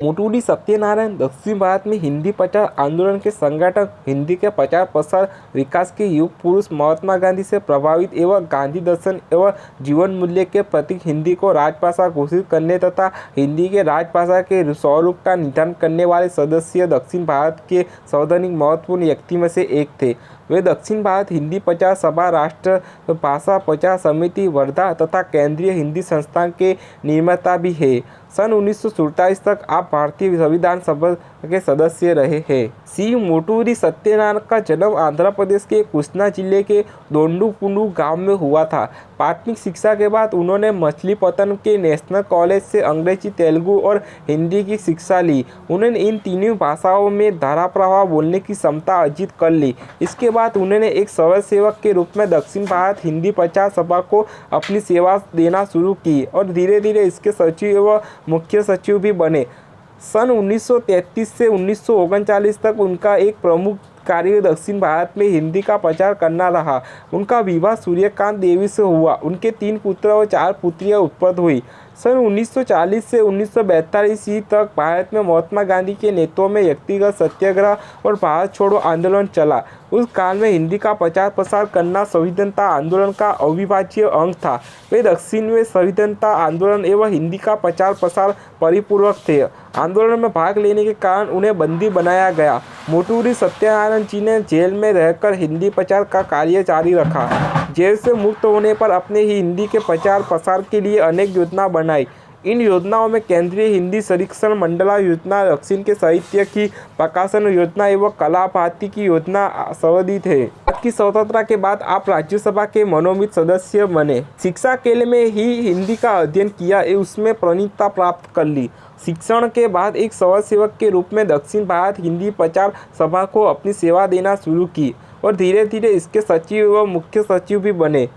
मोटूरी सत्यनारायण दक्षिण भारत में हिंदी प्रचार आंदोलन के संगठक, हिंदी के प्रचार प्रसार विकास के युग पुरुष, महात्मा गांधी से प्रभावित एवं गांधी दर्शन एवं जीवन मूल्य के प्रतीक, हिंदी को राजभाषा घोषित करने तथा हिंदी के राजभाषा के स्वरूप का निर्धारण करने वाले सदस्य दक्षिण भारत के सर्वाधिक महत्वपूर्ण व्यक्ति में से एक थे। वे दक्षिण भारत हिंदी प्रचार सभा, राष्ट्र भाषा प्रचार समिति, वर्धा तथा केंद्रीय हिंदी संस्थान के निर्माता भी हैं। सन 1947 तक आप भारतीय संविधान सभा के सदस्य रहे हैं। सी मोटूरी सत्यनारायण का जन्म आंध्र प्रदेश के कृष्णा जिले के दोंडुपुंडू गांव में हुआ था। प्राथमिक शिक्षा के बाद उन्होंने मछलीपट्टनम के नेशनल कॉलेज से अंग्रेजी, तेलुगु और हिंदी की शिक्षा ली। उन्होंने इन तीनों भाषाओं में धाराप्रवाह बोलने की क्षमता अर्जित कर ली। इसके बाद उन्होंने एक समाज सेवक के रूप में दक्षिण भारत हिंदी प्रचार सभा को अपनी सेवा देना शुरू की और धीरे धीरे इसके सचिव एवं मुख्य सचिव भी बने। सन 1933 से 1939 तक उनका एक प्रमुख कार्य दक्षिण भारत में हिंदी का प्रचार करना रहा। उनका विवाह सूर्यकांत देवी से हुआ। उनके 3 पुत्र और 4 पुत्रियां उत्पन्न हुई। सन 1940 से 1942 तक भारत में महात्मा गांधी के नेतृत्व में व्यक्तिगत सत्याग्रह और भारत छोड़ो आंदोलन चला। उस काल में हिंदी का प्रचार प्रसार करना संविधानता आंदोलन का अविभाज्य अंग था। वे दक्षिण में संविधानता आंदोलन एवं हिंदी का प्रचार प्रसार परिपूर्वक थे। आंदोलन में भाग लेने के कारण उन्हें बंदी बनाया गया। मोटूरी सत्यनारायण जी ने जेल में रहकर हिंदी प्रचार का कार्य जारी रखा। जेल से मुक्त होने पर अपने ही हिंदी के प्रचार प्रसार के लिए अनेक योजना बनाई। इन योजनाओं में केंद्रीय हिंदी संरक्षण मंडला योजना, दक्षिण के साहित्य की प्रकाशन योजना एवं कला भारती की योजना संबंधित है। भारत की स्वतंत्रता के बाद आप राज्यसभा के मनोनीत सदस्य बने। शिक्षा केंद्र में ही हिंदी का अध्ययन किया, उसमें प्रवीणता प्राप्त कर ली। शिक्षण के बाद एक समाज सेवक के रूप में दक्षिण भारत हिंदी प्रचार सभा को अपनी सेवा देना शुरू की और धीरे धीरे इसके सचिव एवं मुख्य सचिव भी बने।